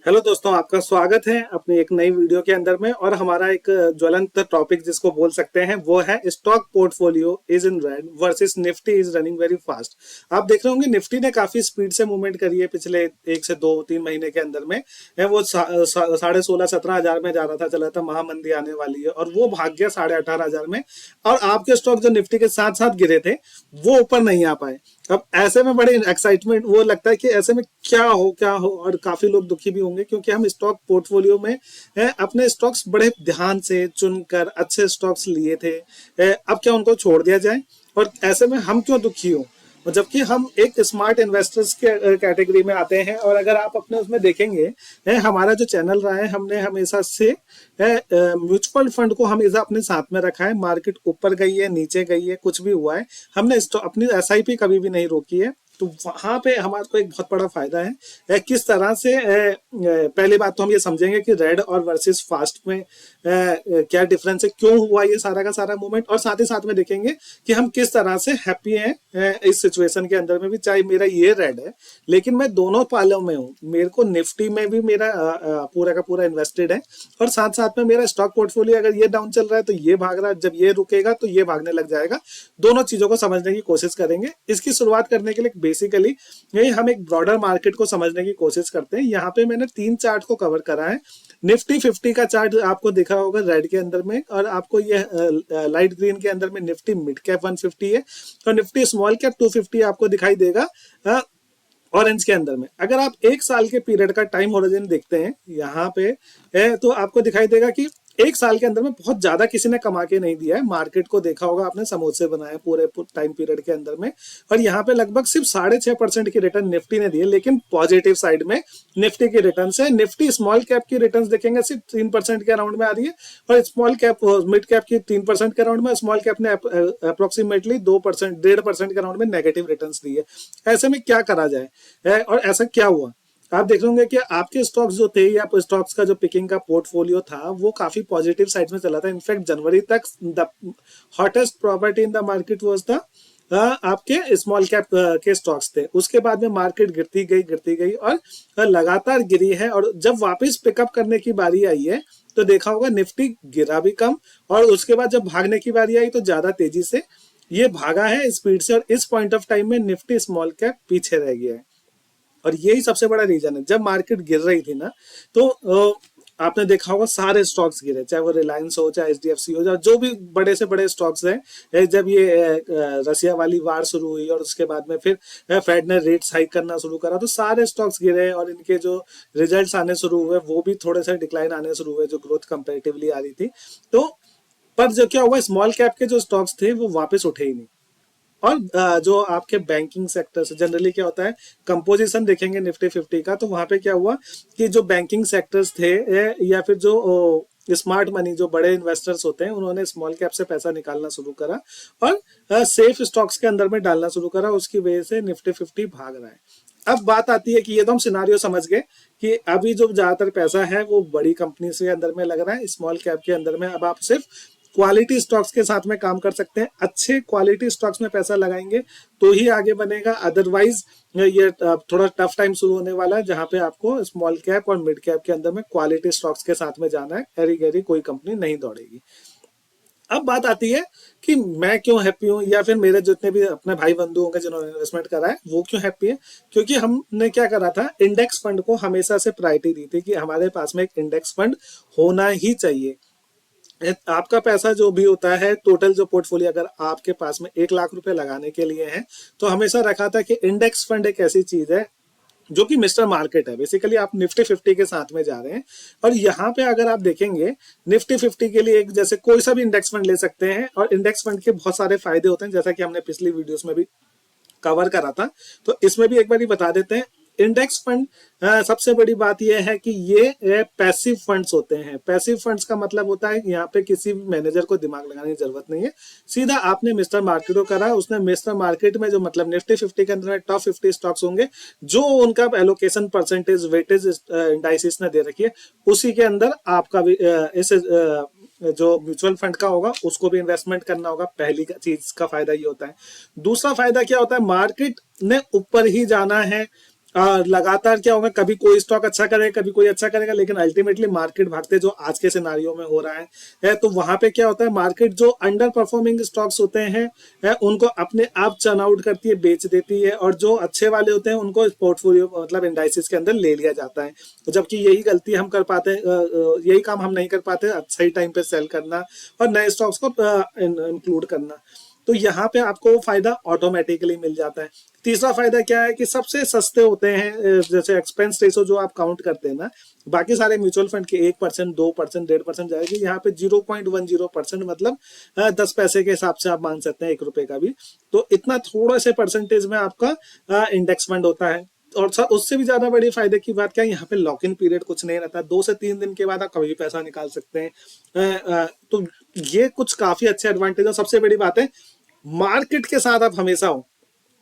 Hello दोस्तों, आपका स्वागत है अपनी एक नई वीडियो के अंदर में। और हमारा एक ज्वलंत टॉपिक जिसको बोल सकते हैं वो है stock portfolio is in red versus Nifty is running very fast. आप देख रहे होंगे निफ्टी ने काफी स्पीड से मूवमेंट करी है पिछले 1 से 2-3 महीने के अंदर में। वो 16,000-17,000 में जा रहा था, चला था महामंदी आने वाली है और वो भाग गया 18,500 में। और आपके स्टॉक जो निफ्टी के साथ साथ गिरे थे वो ऊपर नहीं आ पाए। अब ऐसे में बड़े एक्साइटमेंट वो लगता है कि ऐसे में क्या हो और काफी लोग दुखी भी होंगे क्योंकि हम स्टॉक पोर्टफोलियो में अपने स्टॉक्स बड़े ध्यान से चुनकर अच्छे स्टॉक्स लिए थे। अब क्या उनको छोड़ दिया जाए और ऐसे में हम क्यों दुखी हो, जबकि हम एक स्मार्ट इन्वेस्टर्स के कैटेगरी में आते हैं। और अगर आप अपने उसमें देखेंगे, हमारा जो चैनल रहा है हमने हमेशा से म्यूचुअल फंड को हमेशा अपने साथ में रखा है। मार्केट ऊपर गई है नीचे गई है कुछ भी हुआ है, हमने अपनी एसआईपी कभी भी नहीं रोकी है। तो वहां पे हमारे को एक बहुत बड़ा फायदा है। किस तरह से पहली बात तो हम ये समझेंगे कि रेड और वर्सेस फास्ट में क्या डिफरेंस है, क्यों हुआ ये सारा का सारा मूवमेंट, और साथ ही साथ में देखेंगे कि हम किस तरह से हैप्पी हैं इस सिचुएशन के अंदर में भी। चाहे मेरा ये रेड है लेकिन मैं दोनों पालों में हूँ, मेरे को निफ्टी में भी मेरा पूरा का पूरा इन्वेस्टेड है और साथ साथ में मेरा स्टॉक पोर्टफोलियो अगर ये डाउन चल रहा है तो ये भाग रहा है, जब ये रुकेगा तो ये भागने लग जाएगा। दोनों चीजों को समझने की कोशिश करेंगे। इसकी शुरुआत करने के लिए बेसिकली यही हम एक ब्रॉडर मार्केट को समझने की कोशिश करते हैं। यहाँ पे मैंने 3 चार्ट को कवर करा है। निफ्टी 50 का चार्ट आपको दिखा होगा रेड के अंदर में, और आपको ये लाइट ग्रीन के अंदर में निफ्टी मिड कैप 150 है और निफ्टी स्मॉल कैप 250 आपको दिखाई देगा ऑरेंज के अंदर में। अगर आप 1 साल के पीरियड का टाइम होराइजन देखते हैं यहाँ पे तो आपको दिखाई देगा कि 1 साल के अंदर में बहुत ज्यादा किसी ने कमा के नहीं दिया है। मार्केट को देखा होगा आपने, समोसे बनाए पूरे टाइम पीरियड के अंदर में, और यहाँ पे लगभग सिर्फ 6.5% की रिटर्न निफ्टी ने दी है। लेकिन पॉजिटिव साइड में निफ्टी की रिटर्न है। निफ्टी स्मॉल कैप की रिटर्न देखेंगे सिर्फ 3% के अराउंड में आ रही है और स्मॉल कैप मिड कैप की 3% के अराउंड में, स्मॉल कैप ने अप्रोक्सीमेटली 2% 1.5% के अराउंड में नेगेटिव रिटर्न दी है। ऐसे में क्या करा जाए और ऐसा क्या हुआ। आप देख होंगे कि आपके स्टॉक्स जो थे या स्टॉक्स का जो पिकिंग का पोर्टफोलियो था वो काफी पॉजिटिव साइड में चला था। इनफैक्ट जनवरी तक the hottest property in the market was the आपके स्मॉल कैप के स्टॉक्स थे। उसके बाद में मार्केट गिरती गई और लगातार गिरी है। और जब वापस पिकअप करने की बारी आई है तो देखा होगा निफ्टी गिरा भी कम और उसके बाद जब भागने की बारी आई तो ज्यादा तेजी से ये भागा है स्पीड से। और इस पॉइंट ऑफ टाइम में निफ्टी स्मॉल कैप पीछे रह गया है और यही सबसे बड़ा रीजन है। जब मार्केट गिर रही थी ना तो आपने देखा होगा सारे स्टॉक्स गिरे, चाहे वो रिलायंस हो चाहे एचडीएफसी हो, जो भी बड़े से बड़े स्टॉक्स हैं। जब ये रसिया वाली वार शुरू हुई और उसके बाद में फिर फेड ने रेट्स हाइक करना शुरू करा तो सारे स्टॉक्स गिरे और इनके जो रिजल्ट्स आने शुरू हुए वो भी थोड़े से डिक्लाइन आने शुरू हुए, जो ग्रोथ कंपेरेटिवली आ रही थी। तो पर जो क्या हुआ, स्मॉल कैप के जो स्टॉक्स थे वो वापस उठे ही नहीं। और जो आपके बैंकिंग सेक्टर से जनरली क्या होता है, कंपोजिशन देखेंगे निफ्टी 50 का तो वहां पे क्या हुआ कि जो बैंकिंग सेक्टर्स थे या फिर जो स्मार्ट मनी जो बड़े इन्वेस्टर्स होते हैं उन्होंने स्मॉल कैप से पैसा निकालना शुरू करा और सेफ स्टॉक्स के अंदर में डालना शुरू करा। उसकी वजह से निफ्टी 50 भाग रहा है। अब बात आती है कि ये तो हम सिनारियो समझ गए कि अभी जो ज्यादातर पैसा है वो बड़ी कंपनी से अंदर में लग रहा है, स्मॉल कैप के अंदर में अब आप सिर्फ क्वालिटी स्टॉक्स के साथ में काम कर सकते हैं। अच्छे क्वालिटी स्टॉक्स में पैसा लगाएंगे तो ही आगे बनेगा, अदरवाइज ये थोड़ा टफ टाइम शुरू होने वाला है जहां पे आपको स्मॉल कैप और मिड कैप के अंदर में क्वालिटी स्टॉक्स के साथ में जाना है। हैरी गैरी कोई कंपनी नहीं दौड़ेगी। अब बात आती है कि मैं क्यों हैप्पी हूँ या फिर मेरे जितने भी अपने भाई बंधु होंगे जिन्होंने इन्वेस्टमेंट करा है वो क्यों हैप्पी है। क्योंकि हमने क्या करा था, इंडेक्स फंड को हमेशा से प्रायोरिटी दी थी कि हमारे पास में एक इंडेक्स फंड होना ही चाहिए। आपका पैसा जो भी होता है, टोटल जो पोर्टफोलियो अगर आपके पास में 1 लाख रुपए लगाने के लिए है तो हमेशा रखा था कि इंडेक्स फंड एक ऐसी चीज है जो कि मिस्टर मार्केट है। बेसिकली आप निफ्टी 50 के साथ में जा रहे हैं और यहाँ पे अगर आप देखेंगे निफ्टी 50 के लिए एक जैसे कोई सा भी इंडेक्स फंड ले सकते हैं और इंडेक्स फंड के बहुत सारे फायदे होते हैं जैसा कि हमने पिछली वीडियोस में भी कवर करा था। तो इसमें भी एक बार बता देते हैं। इंडेक्स फंड सबसे बड़ी बात यह है कि ये पैसिव फंड्स होते हैं। पैसिव फंड्स का मतलब होता है यहाँ पे किसी मैनेजर को दिमाग लगाने की जरूरत नहीं है, सीधा आपने मिस्टर मार्केट को करा, उसने मिस्टर मार्केट में जो मतलब निफ्टी 50 के अंदर टॉप 50 स्टॉक्स होंगे जो उनका एलोकेशन परसेंटेज वेटेज इंडाइसिस ने दे रखी है उसी के अंदर आपका भी इस जो म्यूचुअल फंड का होगा उसको भी इन्वेस्टमेंट करना होगा। पहली चीज का फायदा ये होता है। दूसरा फायदा क्या होता है, मार्केट ने ऊपर ही जाना है लगातार क्या होगा, कभी कोई स्टॉक अच्छा करेगा, कभी कोई अच्छा करेगा, लेकिन अल्टीमेटली मार्केट भागते जो आज के सिनारियो में हो रहा तो वहां पे क्या होता है, मार्केट जो अंडर परफॉर्मिंग स्टॉक्स होते हैं उनको अपने आप चर्न आउट करती है, बेच देती है, और जो अच्छे वाले होते हैं उनको पोर्टफोलियो मतलब इंडाइसिस के अंदर ले लिया जाता है। जबकि यही गलती हम कर पाते यही काम हम नहीं कर पाते, सही टाइम पे सेल करना और नए स्टॉक्स को इंक्लूड करना। तो यहाँ पे आपको फायदा ऑटोमेटिकली मिल जाता है। तीसरा फायदा क्या है कि सबसे सस्ते होते हैं, जैसे एक्सपेंस रेशो जो आप काउंट करते हैं ना, बाकी सारे म्यूचुअल फंड के 1%, 2%, 1.5% जाएगी, यहाँ पे 0.10% मतलब 10 पैसे के हिसाब से आप मान सकते हैं, 1 रुपए का भी। तो इतना थोड़ा से परसेंटेज में आपका इंडेक्स फंड होता है। और उससे भी ज्यादा बड़ी फायदे की बात क्या है, यहाँ पे लॉक इन पीरियड कुछ नहीं रहता, 2 से 3 दिन के बाद आप कभी भी पैसा निकाल सकते हैं। तो ये कुछ काफी अच्छे एडवांटेज, और सबसे बड़ी बात है मार्केट के साथ आप हमेशा हो,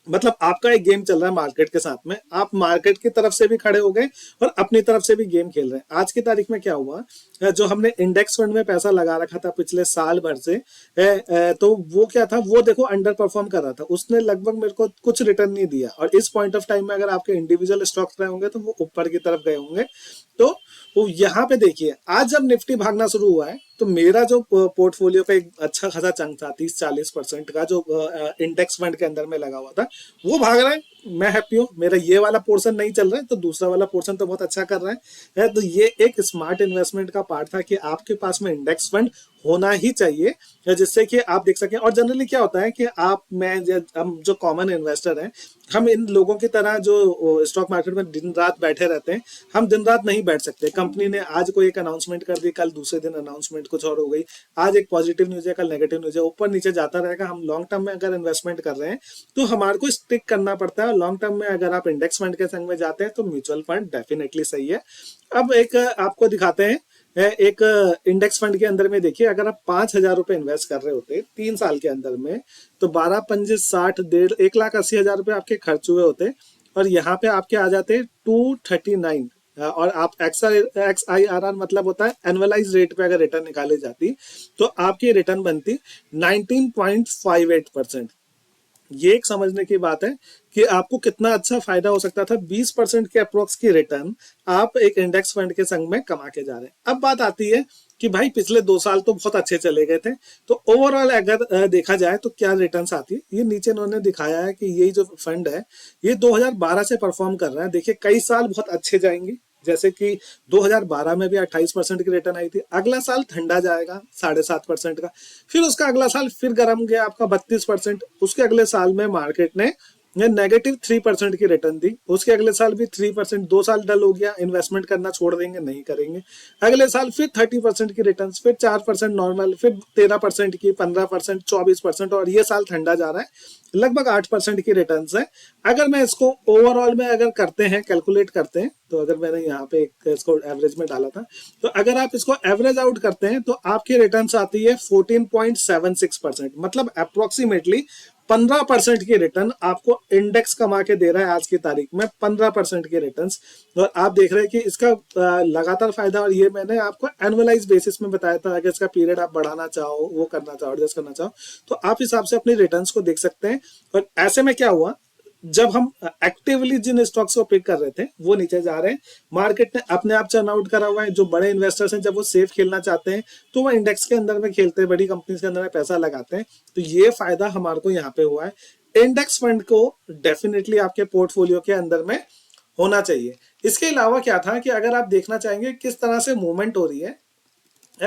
मतलब आपका एक गेम चल रहा है मार्केट के साथ में, आप मार्केट की तरफ से भी खड़े हो गए और अपनी तरफ से भी गेम खेल रहे हैं। आज की तारीख में क्या हुआ, जो हमने इंडेक्स फंड में पैसा लगा रखा था पिछले साल भर से, तो वो क्या था, वो देखो अंडर परफॉर्म कर रहा था, उसने लगभग मेरे को कुछ रिटर्न नहीं दिया। और इस पॉइंट ऑफ टाइम में अगर आपके इंडिविजुअल स्टॉक्स रहे होंगे तो वो ऊपर की तरफ गए होंगे। तो वो यहाँ पे देखिए, आज जब निफ्टी भागना शुरू हुआ है तो मेरा जो पोर्टफोलियो का एक अच्छा खासा चंक था, 30-40% का, जो इंडेक्स फंड के अंदर में लगा हुआ था, वो भाग रहा है। मैं हैप्पी हूँ, मेरा ये वाला पोर्शन नहीं चल रहा है तो दूसरा वाला पोर्शन तो बहुत अच्छा कर रहा है। तो ये एक स्मार्ट इन्वेस्टमेंट का पार्ट था कि आपके पास में इंडेक्स फंड होना ही चाहिए, जिससे कि आप देख सकें। और जनरली क्या होता है कि आप, मैं, हम जो कॉमन इन्वेस्टर हैं, हम इन लोगों की तरह जो स्टॉक मार्केट में दिन रात बैठे रहते हैं, हम दिन रात नहीं बैठ सकते। कंपनी ने आज कोई एक अनाउंसमेंट कर दी, कल दूसरे दिन अनाउंसमेंट कुछ और हो गई, आज एक पॉजिटिव न्यूज है, कल नेगेटिव न्यूज है, ऊपर नीचे जाता रहेगा। हम लॉन्ग टर्म में अगर इन्वेस्टमेंट कर रहे हैं तो हमारे को स्टिक करना पड़ता है। लॉन्ग टर्म में अगर आप इंडेक्स फंड के संग में जाते हैं तो म्यूचुअल फंड डेफिनेटली सही है। अब एक आपको दिखाते हैं, एक इंडेक्स फंड के अंदर में देखिए, अगर आप 5,000 रुपए इन्वेस्ट कर रहे होते 3 साल के अंदर में, तो 12×5 = 60, 1,80,000 रुपए आपके खर्च हुए होते, और यहाँ पे आपके आ जाते 239। और आप XIRR मतलब होता है एनुअलाइज रेट पे अगर रिटर्न निकाले जाती तो आपकी रिटर्न बनती 19.58%। ये एक समझने की बात है कि आपको कितना अच्छा फायदा हो सकता था। 20% के अप्रोक्स की रिटर्न आप एक इंडेक्स फंड के संग में कमा के जा रहे हैं। अब बात आती है कि भाई पिछले 2 साल तो बहुत अच्छे चले गए थे, तो ओवरऑल अगर देखा जाए तो क्या रिटर्न्स आती है। ये नीचे इन्होंने दिखाया है कि ये जो फंड है ये 2012 से परफॉर्म कर रहा है। देखिए कई साल बहुत अच्छे जाएंगे, जैसे कि 2012 में भी 28% की रिटर्न आई थी। अगला साल ठंडा जाएगा 7.5% का, फिर उसका अगला साल फिर गर्म गया आपका 32%। उसके अगले साल में मार्केट ने -3% की रिटर्न दी, उसके अगले साल भी 3%। 2 साल डल हो गया, इन्वेस्टमेंट करना छोड़ देंगे, नहीं करेंगे। अगले साल फिर 30% की रिटर्न, फिर 4% नॉर्मल, फिर 13% की, 15%, 24%, और ये साल ठंडा जा रहा है, लगभग 8% की रिटर्न है। अगर मैं इसको ओवरऑल में अगर करते हैं, कैलकुलेट करते हैं, तो अगर मैंने यहाँ पे इसको एवरेज में डाला था, तो अगर आप इसको एवरेज आउट करते हैं तो आपकी रिटर्न आती है 14.76%। मतलब अप्रोक्सीमेटली 15% की रिटर्न आपको इंडेक्स कमा के दे रहा है आज की तारीख में, 15% की रिटर्न। और आप देख रहे हैं कि इसका लगातार फायदा, और ये मैंने आपको एनुअलाइज बेसिस में बताया था। अगर इसका पीरियड आप बढ़ाना चाहो, वो करना चाहो, एडजस्ट करना चाहो, तो आप हिसाब से अपनी रिटर्न्स को देख सकते हैं। और ऐसे में क्या हुआ, जब हम एक्टिवली जिन स्टॉक्स को पिक कर रहे थे वो नीचे जा रहे हैं, मार्केट ने अपने आप चर्न आउट करा हुआ है। जो बड़े इन्वेस्टर्स हैं जब वो सेफ खेलना चाहते हैं तो वो इंडेक्स के अंदर में खेलते हैं, बड़ी कंपनीज के अंदर में पैसा लगाते हैं। तो ये फायदा हमारे को यहाँ पे हुआ है। इंडेक्स फंड को डेफिनेटली आपके पोर्टफोलियो के अंदर में होना चाहिए। इसके अलावा क्या था कि अगर आप देखना चाहेंगे किस तरह से मूवमेंट हो रही है,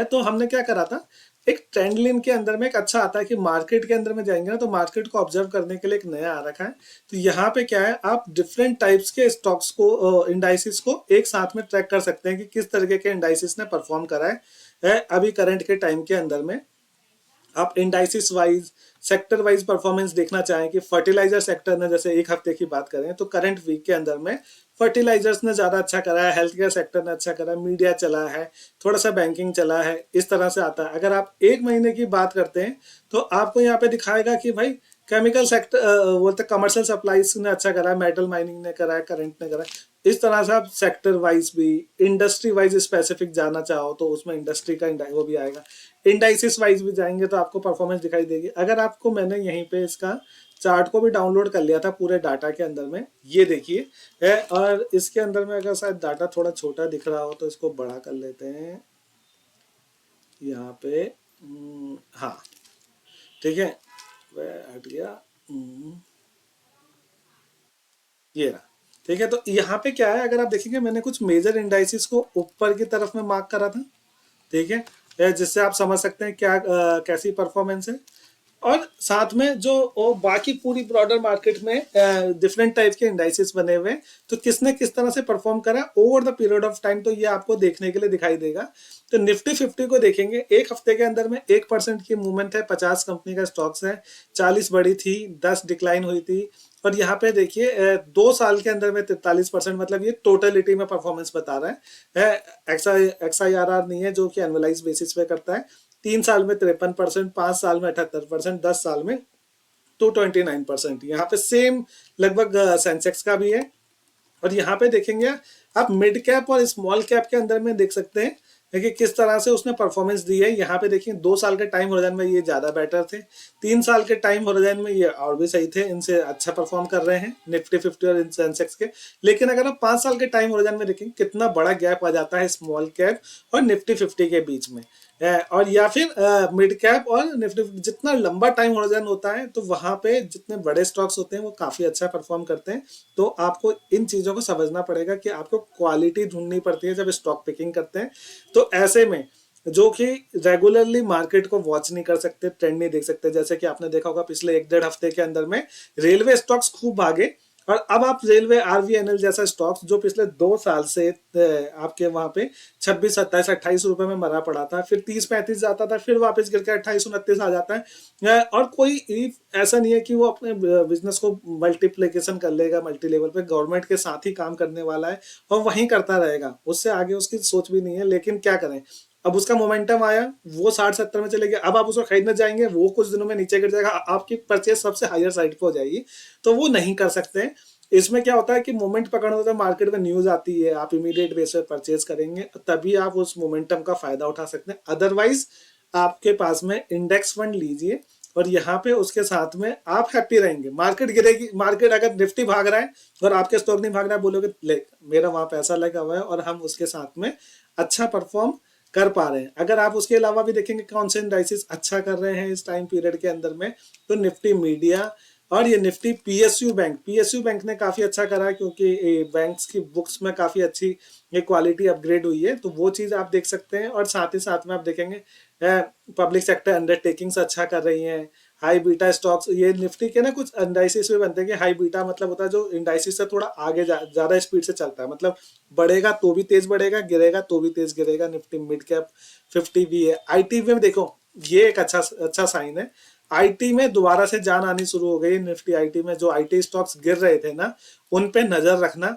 तो हमने क्या करा था, एक ट्रेंड लाइन के अंदर में एक अच्छा आता है कि मार्केट के अंदर में जाएंगे ना, तो मार्केट को ऑब्जर्व करने के लिए एक नया आ रखा है। तो यहाँ पे क्या है, आप डिफरेंट टाइप्स के स्टॉक्स को, इंडाइसिस को एक साथ में ट्रैक कर सकते हैं कि किस तरीके के इंडाइसिस ने परफॉर्म करा है अभी करंट के टाइम के अंदर में। आप indices wise, sector wise performance देखना चाहें कि फर्टिलाइजर सेक्टर ने, जैसे एक हफ्ते की बात करें तो करंट वीक के अंदर में फर्टिलाइजर्स ने ज्यादा अच्छा करा है, हेल्थ केयर सेक्टर ने अच्छा करा है, मीडिया चला है, थोड़ा सा बैंकिंग चला है, इस तरह से आता है। अगर आप एक महीने की बात करते हैं तो आपको यहाँ पे दिखाएगा कि भाई केमिकल सेक्टर, बोलते कमर्शियल सप्लाईज ने अच्छा करा है, मेटल माइनिंग ने करा है, करंट ने करा है। इस तरह से आप सेक्टर वाइज भी, इंडस्ट्री वाइज स्पेसिफिक जाना चाहो तो उसमें इंडस्ट्री का वो भी आएगा। इंडाइसिस वाइज भी जाएंगे तो आपको परफॉर्मेंस दिखाई देगी। अगर आपको मैंने यहीं पे इसका चार्ट को भी डाउनलोड कर लिया था पूरे डाटा के अंदर में, ये देखिए है। और इसके अंदर में अगर शायद डाटा थोड़ा छोटा दिख रहा हो तो इसको बड़ा कर लेते हैं यहाँ पे। हाँ ठीक है, वह हट गया। ये रहा। ठीक है, तो यहाँ पे क्या है, अगर आप देखेंगे मैंने कुछ मेजर इंडाइसिस को ऊपर की तरफ में मार्क करा था। ठीक है, जिससे आप समझ सकते हैं क्या कैसी परफॉर्मेंस है। और साथ में जो वो बाकी पूरी ब्रॉडर मार्केट में डिफरेंट टाइप के इंडाइसेस बने हुए हैं, तो किसने किस तरह से परफॉर्म करा over the period of time, तो ये आपको देखने के लिए दिखाई देगा। तो निफ्टी 50 को देखेंगे, एक हफ्ते के अंदर में 1% की मूवमेंट है, 50 कंपनी का स्टॉक्स है, 40 बढ़ी थी, 10 डिक्लाइन हुई थी। और यहाँ पे देखिए 2 साल के अंदर में 43%, मतलब ये टोटलिटी में परफॉर्मेंस बता रहा है। XIRR नहीं है जो कि एनुअलाइज बेसिस पे करता है। 3 साल में 53%, 5 साल में 78%, 10 साल में 229%। यहाँ पे सेम लगभग सेंसेक्स का भी है। और यहाँ पे देखेंगे आप मिड कैप और स्मॉल कैप के अंदर में देख सकते हैं देखिए किस तरह से उसने परफॉर्मेंस दी है। यहाँ पे देखिए 2 साल के टाइम होराइजन में ये ज्यादा बेटर थे, 3 साल के टाइम होराइजन में ये और भी सही थे, इनसे अच्छा परफॉर्म कर रहे हैं निफ्टी 50 और सेंसेक्स के। लेकिन अगर आप 5 साल के टाइम होराइजन में देखें कितना बड़ा गैप आ जाता है स्मॉल कैप और निफ्टी 50 के बीच में। और या फिर मिड कैप और निफ्टी, जितना लंबा टाइम होराइजन होता है तो वहां पे जितने बड़े स्टॉक्स होते हैं वो काफी अच्छा परफॉर्म करते हैं। तो आपको इन चीजों को समझना पड़ेगा कि आपको क्वालिटी ढूंढनी पड़ती है जब स्टॉक पिकिंग करते हैं। तो ऐसे में जो कि रेगुलरली मार्केट को वॉच नहीं कर सकते, ट्रेंड नहीं देख सकते, जैसे कि आपने देखा होगा पिछले 1-1.5 हफ्ते के अंदर में रेलवे स्टॉक्स खूब भागे। और अब आप रेलवे RVNL जैसा स्टॉक्स जो पिछले 2 साल से आपके वहां पे 26, 27, 28 रुपए में मरा पड़ा था, फिर 30-35 जाता था, फिर वापस गिर के 28-29 आ जाता है। और कोई ऐसा नहीं है कि वो अपने बिजनेस को मल्टीप्लीकेशन कर लेगा मल्टी लेवल पे, गवर्नमेंट के साथ ही काम करने वाला है और वहीं करता रहेगा, उससे आगे उसकी सोच भी नहीं है। लेकिन क्या करें, अब उसका मोमेंटम आया, वो 60-70 में चले गया, अब आप उसको खरीदने जाएंगे वो कुछ दिनों में नीचे गिर जाएगा, आपकी परचेज सबसे हायर साइड पे हो जाएगी, तो वो नहीं कर सकते। इसमें क्या होता है कि मोमेंट पकड़ना होता है, मार्केट में न्यूज आती है, आप इमीडिएट बेस पे परचेज करेंगे तभी आप उस मोमेंटम का फायदा उठा सकते हैं। अदरवाइज आपके पास में इंडेक्स फंड लीजिए और यहाँ पे उसके साथ में आप हैप्पी रहेंगे। मार्केट गिरेगी, मार्केट अगर निफ्टी भाग रहा है और आपके स्टॉक नहीं भाग रहा है, बोलोगे ले मेरा वहां पैसा लगा हुआ है और हम उसके साथ में अच्छा परफॉर्म कर पा रहे हैं। अगर आप उसके अलावा भी देखेंगे कौन से इंडाइसिस अच्छा कर रहे हैं इस टाइम पीरियड के अंदर में, तो निफ्टी मीडिया और ये निफ्टी PSU बैंक ने काफी अच्छा करा, क्योंकि बैंक्स की बुक्स में काफी अच्छी ये क्वालिटी अपग्रेड हुई है, तो वो चीज आप देख सकते हैं। और साथ ही साथ में आप देखेंगे पब्लिक सेक्टर अंडरटेकिंग्स अच्छा कर रही हैं। हाई बीटा स्टॉक्स, ये निफ्टी के ना कुछ इंडाइसिस भी बनते हैं कि हाई बीटा मतलब होता है जो इंडाइसिस से थोड़ा आगे ज्यादा स्पीड से चलता है, मतलब बढ़ेगा तो भी तेज बढ़ेगा, गिरेगा तो भी तेज गिरेगा। निफ्टी मिड कैप 50 भी है। IT में देखो ये एक अच्छा साइन है, IT में दोबारा से जान आनी शुरू हो गई। निफ्टी IT में जो IT स्टॉक्स गिर रहे थे ना, उन पे नजर रखना।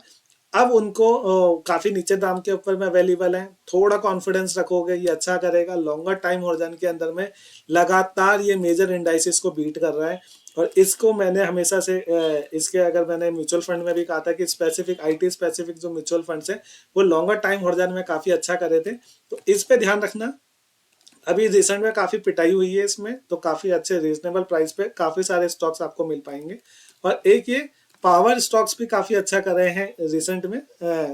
अब उनको काफी नीचे दाम के ऊपर में अवेलेबल है, थोड़ा कॉन्फिडेंस रखोगे ये अच्छा करेगा। लॉन्गर टाइम होराइजन के अंदर में लगातार ये मेजर इंडाइसिस को बीट कर रहा है। और इसको मैंने हमेशा से इसके अगर मैंने म्यूचुअल फंड में भी कहा था कि स्पेसिफिक IT स्पेसिफिक जो म्यूचुअल फंड्स है वो लॉन्गर टाइम होराइजन में काफी अच्छा करे थे, तो इस पे ध्यान रखना। अभी रिसेंट में काफी पिटाई हुई है इसमें, तो काफी अच्छे रीजनेबल प्राइस पे काफी सारे स्टॉक्स आपको मिल पाएंगे। और एक ये पावर स्टॉक्स भी काफी अच्छा कर रहे हैं रिसेंट में,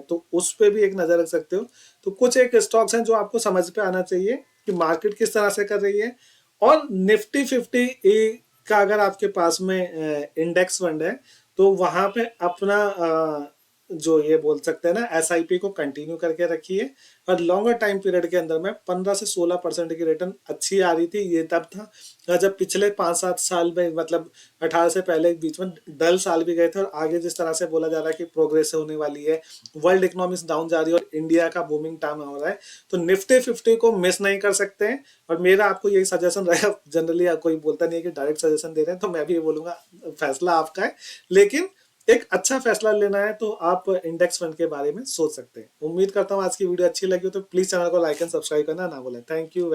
तो उस पे भी एक नजर रख सकते हो। तो कुछ एक स्टॉक्स हैं जो आपको समझ पे आना चाहिए कि मार्केट किस तरह से कर रही है। और निफ्टी 50 का अगर आपके पास में इंडेक्स फंड है तो वहां पे अपना जो ये बोल सकते हैं ना SIP को कंटिन्यू करके रखिए। और लॉन्गर टाइम पीरियड के अंदर में 15 से 16% की रिटर्न अच्छी आ रही थी। ये तब था जब पिछले 5-7 साल में, मतलब 18 से पहले बीच में डल साल भी गए थे। और आगे जिस तरह से बोला जा रहा है कि प्रोग्रेस होने वाली है, वर्ल्ड इकोनॉमिक्स डाउन जा रही है और इंडिया का बूमिंग टाइम हो रहा है, तो निफ्टी 50 को मिस नहीं कर सकते हैं। और मेरा आपको यही सजेशन रहेगा, जनरली कोई बोलता नहीं है कि डायरेक्ट सजेशन दे रहे हैं, तो मैं भी ये बोलूंगा फैसला आपका है, लेकिन एक अच्छा फैसला लेना है तो आप इंडेक्स फंड के बारे में सोच सकते हैं। उम्मीद करता हूँ आज की वीडियो अच्छी लगी हो तो प्लीज चैनल को लाइक एंड सब्सक्राइब करना ना भूलें। Thank you.